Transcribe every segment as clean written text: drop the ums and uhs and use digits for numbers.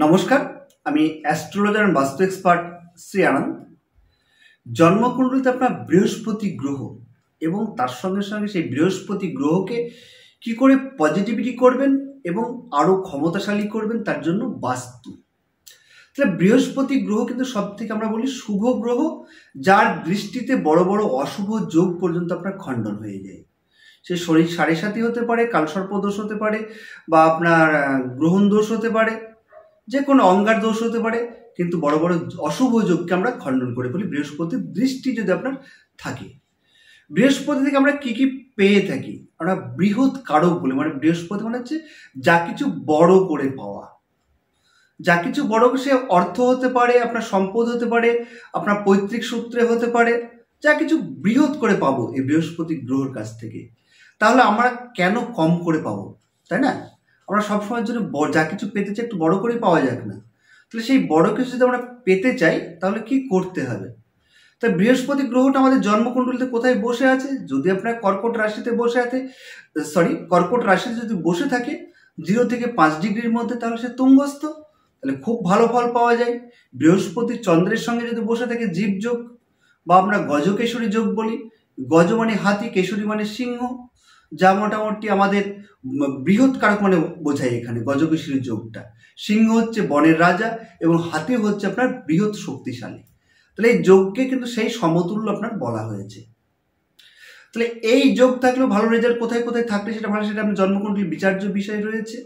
নমস্কার, আমি astrologer and বাস্তু এক্সপার্ট শ্রী আনন্দ। জন্মকুণ্ডলিতে আপনার বৃহস্পতি গ্রহ এবং তার সঙ্গে সঙ্গে সেই বৃহস্পতি গ্রহকে কি করে পজিটিভিটি করবেন এবং আরও ক্ষমতাশালী করবেন তার জন্য বাস্তু। তাহলে বৃহস্পতি গ্রহ কিন্তু সব থেকে আমরা বলি শুভ গ্রহ, যার দৃষ্টিতে বড় বড় অশুভ যোগ পর্যন্ত আপনার খণ্ডন হয়ে যায়। সে শরীর সাড়ে সাথী হতে পারে, কালসর্প দোষ হতে পারে, বা আপনার গ্রহণ দোষ হতে পারে, যে কোনো অঙ্গার দোষ হতে পারে, কিন্তু বড় বড় অশুভ যোগকে আমরা খণ্ডন করে ফেলি বৃহস্পতির দৃষ্টি যদি আপনার থাকে। বৃহস্পতি থেকে আমরা কি কি পেয়ে থাকি? আমরা বৃহৎ কারক বলে, মানে বৃহস্পতি মানে হচ্ছে যা কিছু বড় করে পাওয়া, যা কিছু বড়, সে অর্থ হতে পারে, আপনার সম্পদ হতে পারে, আপনার পৈতৃক সূত্রে হতে পারে, যা কিছু বৃহৎ করে পাবো এই বৃহস্পতি গ্রহের কাছ থেকে। তাহলে আমরা কেন কম করে পাবো, তাই না? আমরা সবসময়ের জন্য যা কিছু পেতে চাই একটু বড় করে পাওয়া যাক না? তাহলে সেই বড় কিছু যদি আমরা পেতে চাই তাহলে কি করতে হবে? তাই বৃহস্পতি গ্রহটা আমাদের জন্মকুণ্ডলিতে কোথায় বসে আছে? যদি আপনার কর্কট রাশিতে কর্কট রাশিতে যদি বসে থাকে 0 থেকে 5 ডিগ্রির মধ্যে, তাহলে সে তুঙ্গস্থ, তাহলে খুব ভালো ফল পাওয়া যায়। বৃহস্পতি চন্দ্রের সঙ্গে যদি বসে থাকে জীব যোগ, বা আমরা গজকেশরী যোগ বলি। গজ মানে হাতি, কেশরী মানে সিংহ, যা মোটামুটি আমাদের বৃহৎ কারক মানে বোঝায় এখানে গজকেশরী যোগটা। সিংহ হচ্ছে বনের রাজা এবং হাতি হচ্ছে আপনার বৃহৎ শক্তিশালী। তাহলে এই যোগকে কিন্তু সেই সমতুল্য আপনার বলা হয়েছে। তাহলে এই যোগ থাকলেও ভালো রেজাল্ট কোথায় কোথায় থাকলে সেটা ভালো, সেটা আপনার জন্মকুণ্ডলী বিচার্য বিষয় রয়েছে।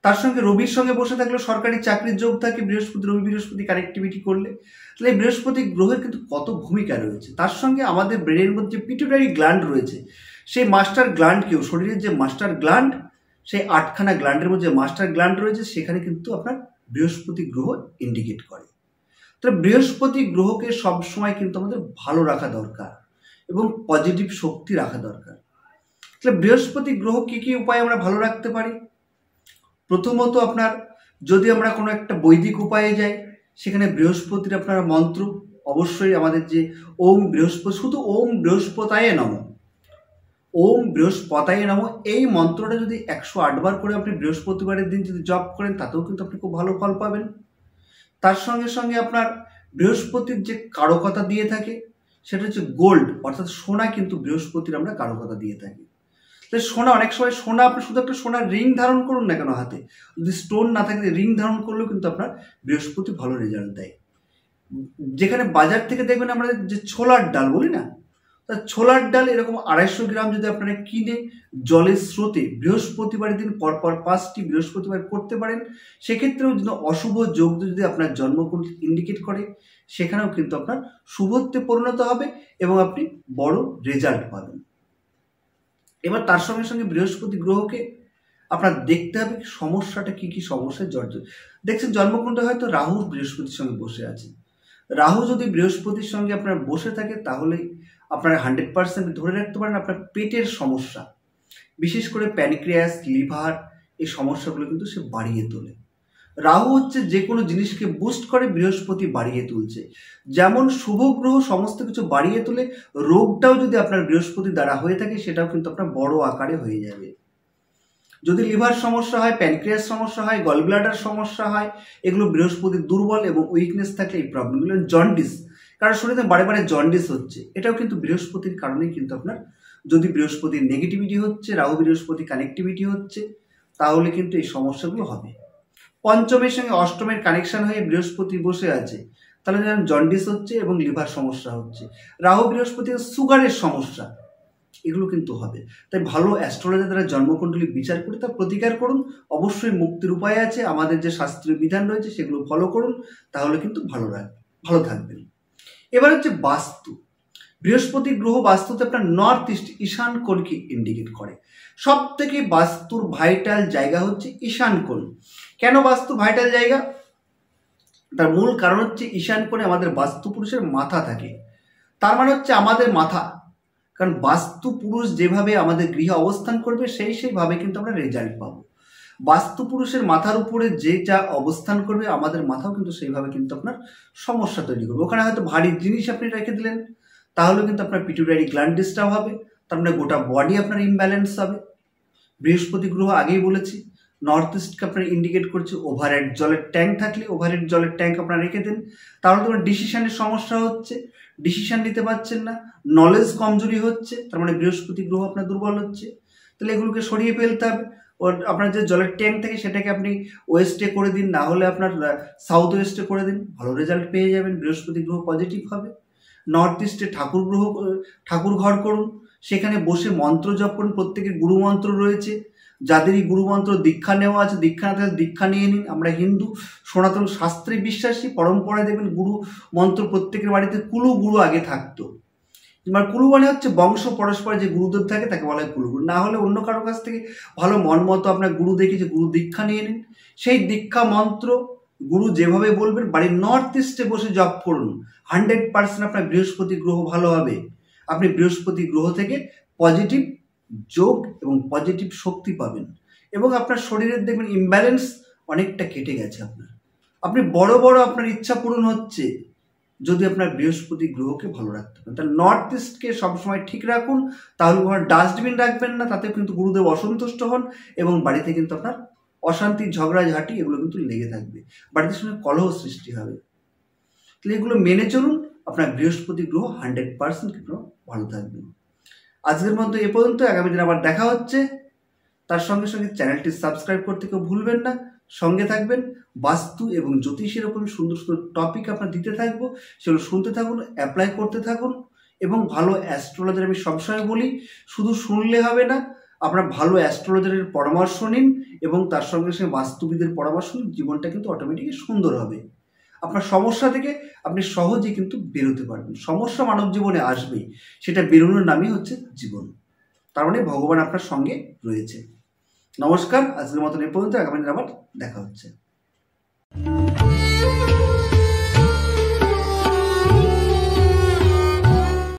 তার সঙ্গে রবির সঙ্গে বসে থাকলেও সরকারি চাকরির যোগ থাকে বৃহস্পতি কানেক্টিভিটি করলে। তাহলে এই বৃহস্পতি গ্রহের কিন্তু কত ভূমিকা রয়েছে। তার সঙ্গে আমাদের ব্রেনের মধ্যে পিটুইটারি গ্ল্যান্ড রয়েছে, সেই মাস্টার গ্ল্যান্ডকেও, শরীরের যে মাস্টার গ্ল্যান্ড, সেই 8খানা গ্ল্যান্ডের মধ্যে মাস্টার গ্ল্যান্ড রয়েছে, সেখানে কিন্তু আপনার বৃহস্পতি গ্রহ ইন্ডিকেট করে। তাহলে বৃহস্পতি গ্রহকে সবসময় কিন্তু আমাদের ভালো রাখা দরকার এবং পজিটিভ শক্তি রাখা দরকার। তাহলে বৃহস্পতি গ্রহ কি কি উপায়ে আমরা ভালো রাখতে পারি? প্রথমত, আপনার যদি আমরা কোনো একটা বৈদিক উপায়ে যাই, সেখানে বৃহস্পতির আপনার মন্ত্র অবশ্যই আমাদের যে ওম বৃহস্পতি, শুধু ওম বৃহস্পতায় নমঃ, ওম বৃহস্পতায় নমঃ, এই মন্ত্রটা যদি 108 বার করে আপনি বৃহস্পতিবারের দিন যদি জপ করেন, তাতেও কিন্তু আপনি খুব ভালো ফল পাবেন। তার সঙ্গে সঙ্গে আপনার বৃহস্পতির যে কারকতা দিয়ে থাকে সেটা হচ্ছে গোল্ড, অর্থাৎ সোনা, কিন্তু বৃহস্পতির আমরা কারকতা দিয়ে থাকি। তাহলে সোনা, অনেক সময় সোনা, আপনি শুধু একটা সোনার রিং ধারণ করুন না কেন হাতে, যদি স্টোন না থাকে রিং ধারণ করলেও কিন্তু আপনার বৃহস্পতি ভালো রেজাল্ট দেয়। যেখানে বাজার থেকে দেখবেন আমরা যে ছোলার ডাল বলি না, তা ছোলার ডাল এরকম 250 গ্রাম যদি আপনারা কিনে জলের স্রোতে বৃহস্পতিবারের দিন পরপর 5টি বৃহস্পতিবার করতে পারেন, সেক্ষেত্রেও যদি অশুভ যোগ যদি আপনার জন্মকুণ্ডলী ইন্ডিকেট করে, সেখানেও কিন্তু আপনার শুভত্বে পরিণত হবে এবং আপনি বড় রেজাল্ট পাবেন। এবার তার সঙ্গে সঙ্গে বৃহস্পতি গ্রহকে আপনার দেখতে হবে সমস্যাটা কি কি সমস্যায় জর্জরিত। দেখছেন জন্মকুণ্ডে হয়তো রাহু বৃহস্পতির সঙ্গে বসে আছে। রাহু যদি বৃহস্পতির সঙ্গে আপনার বসে থাকে, তাহলে আপনারা 100% ধরে রাখতে পারেন আপনার পেটের সমস্যা, বিশেষ করে প্যানক্রিয়াস, লিভার, এই সমস্যাগুলো কিন্তু সে বাড়িয়ে তোলে। রাহু হচ্ছে যে কোনো জিনিসকে বুস্ট করে, বৃহস্পতি বাড়িয়ে তুলছে। যেমন শুভ গ্রহ সমস্ত কিছু বাড়িয়ে তোলে, রোগটাও যদি আপনার বৃহস্পতি দ্বারা হয়ে থাকে, সেটাও কিন্তু আপনার বড় আকারে হয়ে যাবে। যদি লিভার সমস্যা হয়, প্যানক্রিয়াস সমস্যা হয়, গল ব্লাডার সমস্যা হয়, এগুলো বৃহস্পতির দুর্বল এবং উইকনেস থাকলে এই প্রবলেমগুলো। জন্ডিস, কারণ শরীরে বারে বারে জন্ডিস হচ্ছে, এটাও কিন্তু বৃহস্পতির কারণেই কিন্তু আপনার, যদি বৃহস্পতির নেগেটিভিটি হচ্ছে, রাহু বৃহস্পতি কানেক্টিভিটি হচ্ছে, তাহলে কিন্তু এই সমস্যাগুলো হবে। পঞ্চমের সঙ্গে অষ্টমের কানেকশন হয়ে বৃহস্পতি বসে আছে, তাহলে যেমন জন্ডিস হচ্ছে এবং লিভার সমস্যা হচ্ছে। রাহু বৃহস্পতির সুগারের সমস্যা, এগুলো কিন্তু হবে। তাই ভালো অ্যাস্ট্রোলজার দ্বারা জন্মকুণ্ডলী বিচার করে তার প্রতিকার করুন। অবশ্যই মুক্তির উপায় আছে, আমাদের যে শাস্ত্রীয় বিধান রয়েছে সেগুলো ফলো করুন, তাহলে কিন্তু ভালো থাকবেন। এবার হচ্ছে বাস্তু। বৃহস্পতি গ্রহ বাস্তুতে আপনার নর্থ ইস্ট, ঈশান কোণকে ইন্ডিকেট করে। সব থেকে বাস্তুর ভাইটাল জায়গা হচ্ছে ঈশান কোণ। কেন বাস্তু ভাইটাল জায়গা? তার মূল কারণ হচ্ছে ঈশান কোণে আমাদের বাস্তু পুরুষের মাথা থাকে, তার মানে হচ্ছে আমাদের মাথা। কারণ বাস্তু পুরুষ যেভাবে আমাদের গৃহে অবস্থান করবে, সেইভাবে কিন্তু আমরা রেজাল্ট পাবো। বাস্তু পুরুষের মাথার উপরে যে যা অবস্থান করবে, আমাদের মাথাও কিন্তু সেইভাবে কিন্তু আপনার সমস্যা তৈরি করবে। ওখানে হয়তো ভারী জিনিস আপনি রেখে দিলেন, তাহলে কিন্তু আপনার পিটুইটারি গ্ল্যান্ড ডিস্টার্ব হবে, তার মানে গোটা বডি আপনার ইমব্যালেন্স হবে। বৃহস্পতি গ্রহ আগেই বলেছি নর্থ ইস্টকে আপনার ইন্ডিকেট করছে ওভারহেড জলের ট্যাঙ্ক থাকলে ওভারহেড জলের ট্যাঙ্ক আপনারা রেখে দেন। তাহলে তোমার ডিসিশনের সমস্যা হচ্ছে, ডিসিশন নিতে পারছেন না, নলেজ কমজোরি হচ্ছে, তার মানে বৃহস্পতি গ্রহ আপনার দুর্বল হচ্ছে। তাহলে এগুলোকে সরিয়ে ফেলতে হবে। আপনার যে জলের ট্যাঙ্ক থাকে সেটাকে আপনি ওয়েস্টে করে দিন, না হলে আপনার সাউথ ওয়েস্টে করে দিন, ভালো রেজাল্ট পেয়ে যাবেন, বৃহস্পতি গ্রহ পজিটিভ হবে। নর্থ ইস্টে ঠাকুর ঘর করুন, সেখানে বসে মন্ত্র জপ করুন, প্রত্যেকের গুরু মন্ত্র রয়েছে, যাদেরই গুরু মন্ত্র দীক্ষা নেওয়া আছে দীক্ষা না থাকলে দীক্ষা নিয়ে নিন। আমরা হিন্দু সনাতন শাস্ত্রে বিশ্বাসী, পরম্পরায় দেখবেন গুরু মন্ত্র প্রত্যেকের বাড়িতে গুরু আগে থাকতো। এবার কুলু মানে হচ্ছে বংশ পরস্পরে যে গুরুদেব থাকে তাকে বলা হয় কুলগুরু, না হলে অন্য কারোর কাছ থেকে ভালো মন মতো আপনার গুরু দেখে যে গুরু দীক্ষা নিয়ে নিন, সেই দীক্ষা মন্ত্র গুরু যেভাবে বলবেন বাড়ির নর্থ ইস্টে বসে জপ করুন, 100% আপনার বৃহস্পতি গ্রহ ভালো হবে। আপনি বৃহস্পতি গ্রহ থেকে পজিটিভ যোগ এবং পজিটিভ শক্তি পাবেন, এবং আপনার শরীরের দেখবেন ইমব্যালেন্স অনেকটা কেটে গেছে। আপনি বড় বড় আপনার ইচ্ছা পূরণ হচ্ছে যদি আপনার বৃহস্পতি গ্রহকে ভালো রাখতে পারেন। তাহলে নর্থ ইস্টকে সবসময় ঠিক রাখুন, তাহলে ওখানে ডাস্টবিন রাখবেন না, তাতে কিন্তু গুরুদেব অসন্তুষ্ট হন এবং বাড়িতে কিন্তু আপনার অশান্তি ঝগড়াঝাঁটি এগুলো কিন্তু লেগে থাকবে, বাড়িতে সঙ্গে কলহ সৃষ্টি হবে। তাহলে এগুলো মেনে চলুন, আপনার বৃহস্পতি গ্রহ 100% কিন্তু ভালো থাকবে। আজকের মতো এ পর্যন্ত, আগামী দিন আবার দেখা হচ্ছে। তার সঙ্গে সঙ্গে চ্যানেলটি সাবস্ক্রাইব করতে কেউ ভুলবেন না, সঙ্গে থাকবেন। বাস্তু এবং জ্যোতিষের ওপর সুন্দর সুন্দর টপিক আপনার দিতে থাকবো, সেগুলো শুনতে থাকুন, অ্যাপ্লাই করতে থাকুন, এবং ভালো অ্যাস্ট্রোলজার আমি সবসময় বলি শুধু শুনলে হবে না, আপনার ভালো অ্যাস্ট্রোলজারের পরামর্শ নিন এবং তার সঙ্গে সঙ্গে বাস্তুবিদের পরামর্শ নিন, জীবনটা কিন্তু অটোমেটিকই সুন্দর হবে। আপনার সমস্যা থেকে আপনি সহজেই কিন্তু বেরোতে পারবেন। সমস্যা মানব জীবনে আসবেই, সেটা বেরোনোর নামই হচ্ছে জীবন। তার মানে ভগবান আপনার সঙ্গে রয়েছে। নমস্কার, আজকের মতন এ পর্যন্ত, আগামী দিন আবার দেখা হচ্ছে।